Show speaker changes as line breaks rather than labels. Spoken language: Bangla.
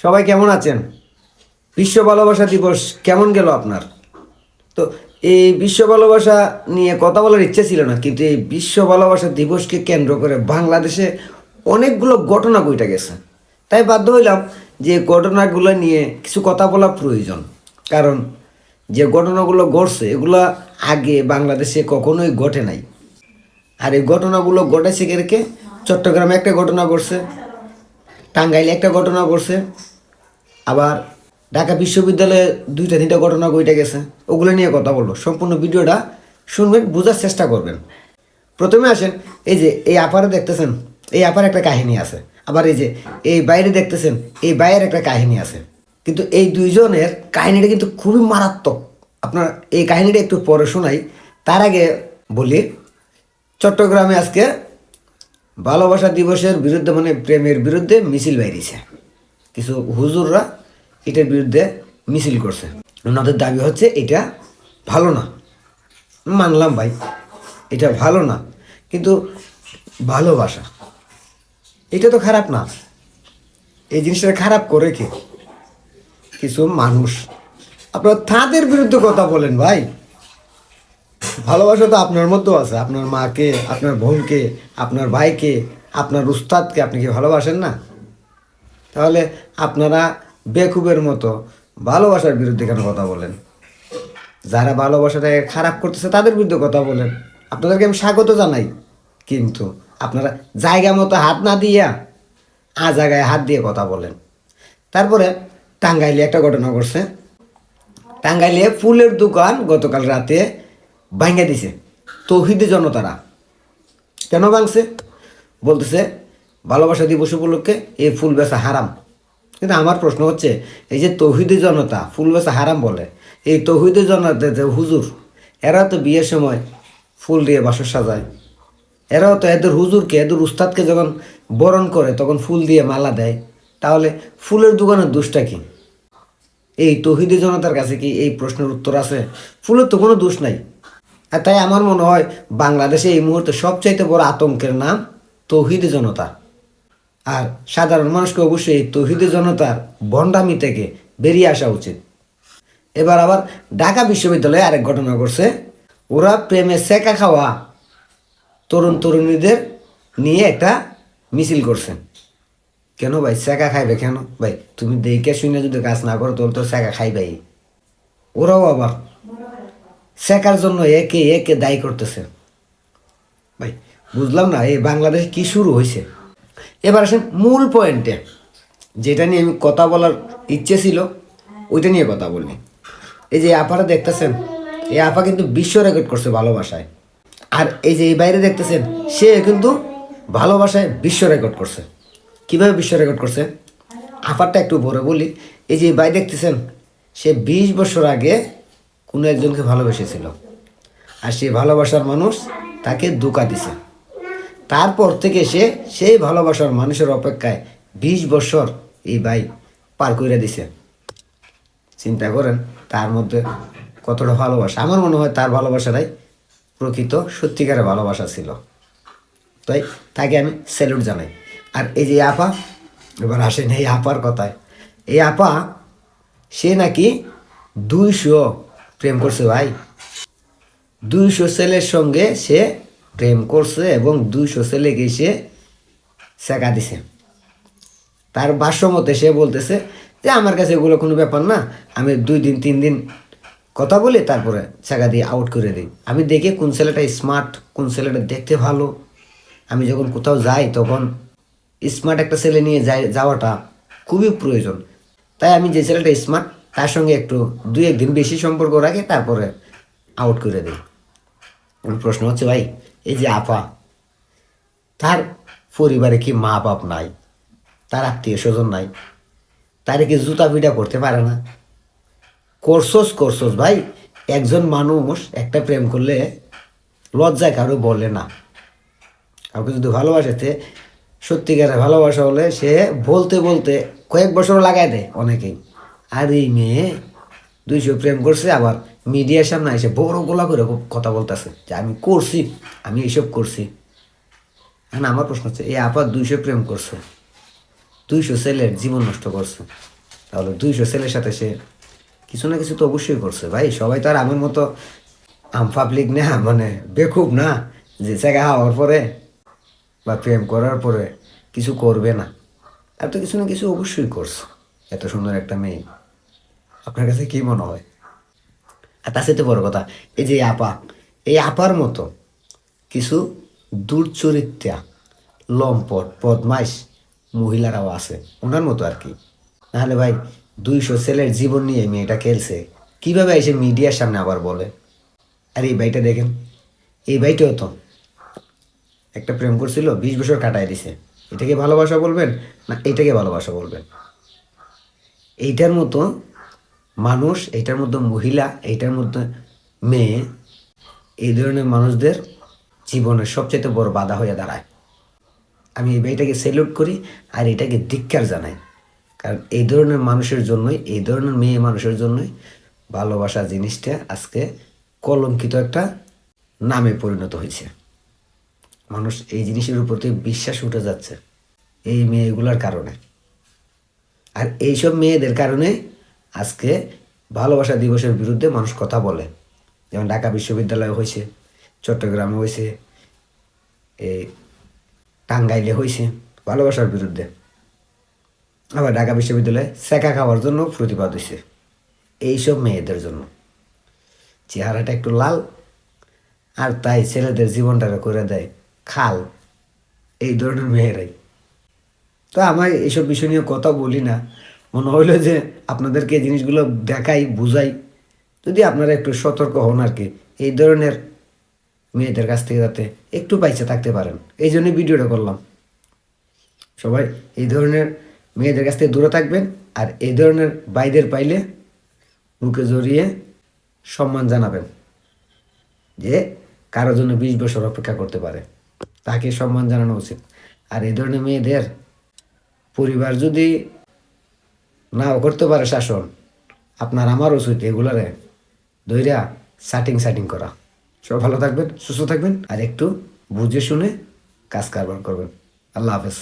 সবাই কেমন আছেন? বিশ্ব ভালোবাসা দিবস কেমন গেল আপনার? তো এই বিশ্ব ভালোবাসা নিয়ে কথা বলার ইচ্ছে ছিল না, কিন্তু এই বিশ্ব ভালোবাসা দিবসকে কেন্দ্র করে বাংলাদেশে অনেকগুলো ঘটনা ঘটে গেছে। তাই বাধ্য হইলাম যে ঘটনাগুলো নিয়ে কিছু কথা বলা প্রয়োজন। কারণ যে ঘটনাগুলো ঘটছে এগুলো আগে বাংলাদেশে কখনোই ঘটে নাই। আর এই ঘটনাগুলো ঘটেছে কে? চট্টগ্রামে একটা ঘটনা ঘটছে, টাঙ্গাইলে একটা ঘটনা ঘটছে, আবার ঢাকা বিশ্ববিদ্যালয়ে দুইটা তিনটা ঘটনা ঘটে গেছে। ওগুলো নিয়ে কথা বলবো। সম্পূর্ণ ভিডিওটা শুনবেন, বোঝার চেষ্টা করবেন। প্রথমে আসেন, এই যে এই আপারে দেখতেছেন, এই আপার একটা কাহিনী আছে। আবার এই যে এই বাইরে দেখতেছেন, এই বাইরের একটা কাহিনী আছে। কিন্তু এই দুইজনের কাহিনীটা কিন্তু খুবই মারাত্মক। আপনার এই কাহিনীটা একটু পরে শোনাই। তার আগে বলি, চট্টগ্রামে আজকে ভালোবাসা দিবসের বিরুদ্ধে, মানে প্রেমের বিরুদ্ধে মিছিল বাইরেছে। কিছু হুজুররা এটার বিরুদ্ধে মিছিল করছে। ওনাদের দাবি হচ্ছে এটা ভালো না। মানলাম ভাই, এটা ভালো না, কিন্তু ভালোবাসা এটা তো খারাপ না। এই জিনিসটা খারাপ করে কে? কিছু মানুষ। আপনার তাদের বিরুদ্ধে কথা বলেন ভাই। ভালোবাসা তো আপনার মধ্যেও আছে। আপনার মাকে, আপনার বোনকে, আপনার ভাইকে, আপনার উস্তাদকে আপনি কি ভালোবাসেন না? তাহলে আপনারা বেকুবের মতো ভালোবাসার বিরুদ্ধে কেন কথা বলেন? যারা ভালোবাসাটাকে খারাপ করতেছে তাদের বিরুদ্ধে কথা বলেন। আপনাদেরকে আমি স্বাগত জানাই, কিন্তু আপনারা জায়গা মতো হাত না দিয়া জায়গায় হাত দিয়ে কথা বলেন। তারপরে টাঙ্গাইলে একটা ঘটনা ঘটছে। টাঙ্গাইলে ফুলের দোকান গতকাল রাতে ভাঙ্গা দিছে তৌহিদি জনতারা। কেন ভাঙছে? বলতেছে ভালোবাসা দিবস উপলক্ষে এই ফুল বেচা হারাম। কিন্তু আমার প্রশ্ন হচ্ছে, এই যে তৌহিদি জনতা ফুল বেচা হারাম বলে, এই তৌহিদি জনতা যে হুজুর, এরা তো বিয়ের সময় ফুল দিয়ে বাসর সাজায়। এরাও তো এদের হুজুরকে, এদের উস্তাদকে যখন বরণ করে তখন ফুল দিয়ে মালা দেয়। তাহলে ফুলের দোকানের দোষটা কি? এই তৌহিদি জনতার কাছে কি এই প্রশ্নের উত্তর আছে? ফুলের তো কোনো দোষ নাই। আর তাই আমার মনে হয় বাংলাদেশে এই মুহূর্তে সবচাইতে বড় আতঙ্কের নাম তৌহিদি জনতা। আর সাধারণ মানুষকে অবশ্যই এই তৌহিদি জনতার ভণ্ডামি থেকে বেরিয়ে আসা উচিত। এবার আবার ঢাকা বিশ্ববিদ্যালয়ে আরেক ঘটনা ঘটছে। ওরা প্রেমে সেকা খাওয়া তরুণ তরুণীদের নিয়ে একটা মিছিল করছে। কেন ভাই সেকা খাইবে কেন? ভাই তুমি দেখে শুনে যদি কাজ না করো তাহলে তো সেকা খাইবেই। ওরাও আবার সেকার জন্য একে একে দায়ী করতেছে। ভাই বুঝলাম না এই বাংলাদেশে কি শুরু হয়েছে। এবার আসেন মূল পয়েন্টে, যেটা নিয়ে আমি কথা বলার ইচ্ছে ছিল ওইটা নিয়ে কথা বলি। এই যে আপারা দেখতেছেন, এই আপা কিন্তু বিশ্ব রেকর্ড করছে ভালোবাসায়। আর এই যে এই বাইরে দেখতেছেন, সে কিন্তু ভালোবাসায় বিশ্ব রেকর্ড করছে। কিভাবে বিশ্ব রেকর্ড করছে আপারটা একটু পরে বলি। এই যে ভাই দেখতেছেন, সে 20 বছর আগে কোনো একজনকে ভালোবেসেছিল, আর সেই ভালোবাসার মানুষ তাকে ধোঁকা দিছে। তারপর থেকে সে সেই ভালোবাসার মানুষের অপেক্ষায় 20 বছর এই ভাই পার করে দিছে। চিন্তা করেন তার মধ্যে কতটা ভালোবাসা। আমার মনে হয় তার ভালোবাসাটাই প্রকৃত সত্যিকারের ভালোবাসা ছিল। তাই তাকে আমি স্যালুট জানাই। আর এই যে আপা, এবার আসেন এই আপার কথায়। এই আপা, সে নাকি 200 প্রেম করছে ভাই। 200 ছেলের সঙ্গে সে প্রেম করছে এবং 200 ছেলেকে সে শেখা দিছে। তার ভাষ্য মতে সে বলতেছে যে আমার কাছে এগুলো কোনো ব্যাপার না, আমি 2 দিন 3 দিন কথা বলে তারপরে শেখা দিয়ে আউট করে দিই। আমি দেখি কোন ছেলেটা স্মার্ট, কোন ছেলেটা দেখতে ভালো। আমি যখন কোথাও যাই তখন স্মার্ট একটা ছেলে নিয়ে যাওয়াটা খুবই প্রয়োজন। তাই আমি যে ছেলেটা স্মার্ট তার সঙ্গে একটু 2-1 দিন বেশি সম্পর্ক রাখি, তারপরে আউট করে দিই। প্রশ্ন হচ্ছে ভাই, এই যে আপা, তার পরিবারে কি মা বাপ নাই? তার আত্মীয় স্বজন নাই? তারে কি জুতা পিটা করতে পারে না? করছোস ভাই। একজন মানুষ একটা প্রেম করলে লজ্জায় কারো বলে না। কাউকে যদি ভালোবাসেতে সত্যিকারের ভালোবাসা হলে সে বলতে বলতে কয়েক বছর লাগাই দেয় অনেকেই। আর এই মেয়ে 200 প্রেম করছে, আবার মিডিয়ার সামনে এসে বড় গোলা করে কথা বলতেছে যে আমি করছি, আমি এইসব করছি। এখন আমার প্রশ্ন হচ্ছে, এই আপা 200 প্রেম করছে, 200 ছেলের জীবন নষ্ট করছে, তাহলে 200 ছেলের সাথে সে কিছু না কিছু তো অবশ্যই করছে ভাই। সবাই তো আর আমার মতো পাবলিক না, মানে বেকুব না যে জায়গা হওয়ার পরে বা প্রেম করার পরে কিছু করবে না। আর তো কিছু না কিছু অবশ্যই করছে। এত সুন্দর একটা মেয়ে, আপনার কাছে কি মনে হয়? আর তার সাথে বড় কথা, এই যে আপা, এই আপার মতো কিছু দুর্চরিত্রা, লম্পট, বদমাইশ মহিলারাও আছে ওনার মতো আর কি। নাহলে ভাই 200 ছেলের জীবন নিয়ে মেয়েটা খেলছে, কিভাবে এসে মিডিয়ার সামনে আবার বলে? আর এই ভাইটা দেখেন, এই ভাইটাও তো একটা প্রেম করছিল, 20 বছর কাটায় দিছে। এটাকে ভালোবাসা বলবেন না এটাকে ভালোবাসা বলবেন? এইটার মতো মানুষ, এইটার মধ্যে মহিলা, এইটার মধ্যে মেয়ে, এই ধরনের মানুষদের জীবনের সবচেয়ে বড় বাধা হয়ে দাঁড়ায়। আমি এই মেয়েটাকে সেলুট করি আর এটাকে ধিক্কার জানাই। কারণ এই ধরনের মানুষের জন্যই, এই ধরনের মেয়ে মানুষের জন্যই ভালোবাসা জিনিসটা আজকে কলঙ্কিত একটা নামে পরিণত হয়েছে। মানুষ এই জিনিসের উপর থেকে বিশ্বাস উঠে যাচ্ছে এই মেয়েগুলোর কারণে। আর এইসব মেয়েদের কারণে আজকে ভালোবাসা দিবসের বিরুদ্ধে মানুষ কথা বলে। যেমন ঢাকা বিশ্ববিদ্যালয়ে হয়েছে, চট্টগ্রামে হয়েছে, এই টাঙ্গাইলে হয়েছে ভালোবাসার বিরুদ্ধে। আবার ঢাকা বিশ্ববিদ্যালয়ে সেকা খাওয়ার জন্য প্রতিবাদ হয়েছে এইসব মেয়েদের জন্য। চেহারাটা একটু লাল আর তাই ছেলেদের জীবনটাকে করে দেয় খাল, এই ধরনের মেয়েরাই। তো আমার এইসব বিষয় নিয়ে কথা বলি না, মনে হইলো যে আপনাদেরকে এই জিনিসগুলো দেখাই, বুঝাই, যদি আপনারা একটু সতর্ক হন আর কি এই ধরনের মেয়েদের কাছ থেকে, যাতে একটু বাইচে থাকতে পারেন। এই জন্যই ভিডিওটা করলাম। সবাই এই ধরনের মেয়েদের কাছ থেকে দূরে থাকবেন, আর এই ধরনের বাইদের পাইলে বুকে জড়িয়ে সম্মান জানাবেন, যে কারো জন্য 20 বছর অপেক্ষা করতে পারে, তাকে সম্মান জানানো উচিত। আর এই ধরনের মেয়েদের পরিবার যদি নাও করতে পারে শাসন, আপনার আমার উচিত এগুলারে ধৈর্যা সাটিং করা। সব ভালো থাকবেন, সুস্থ থাকবেন, আর একটু বুঝে শুনে কাজ কারবার করবেন। আল্লাহ হাফেজ।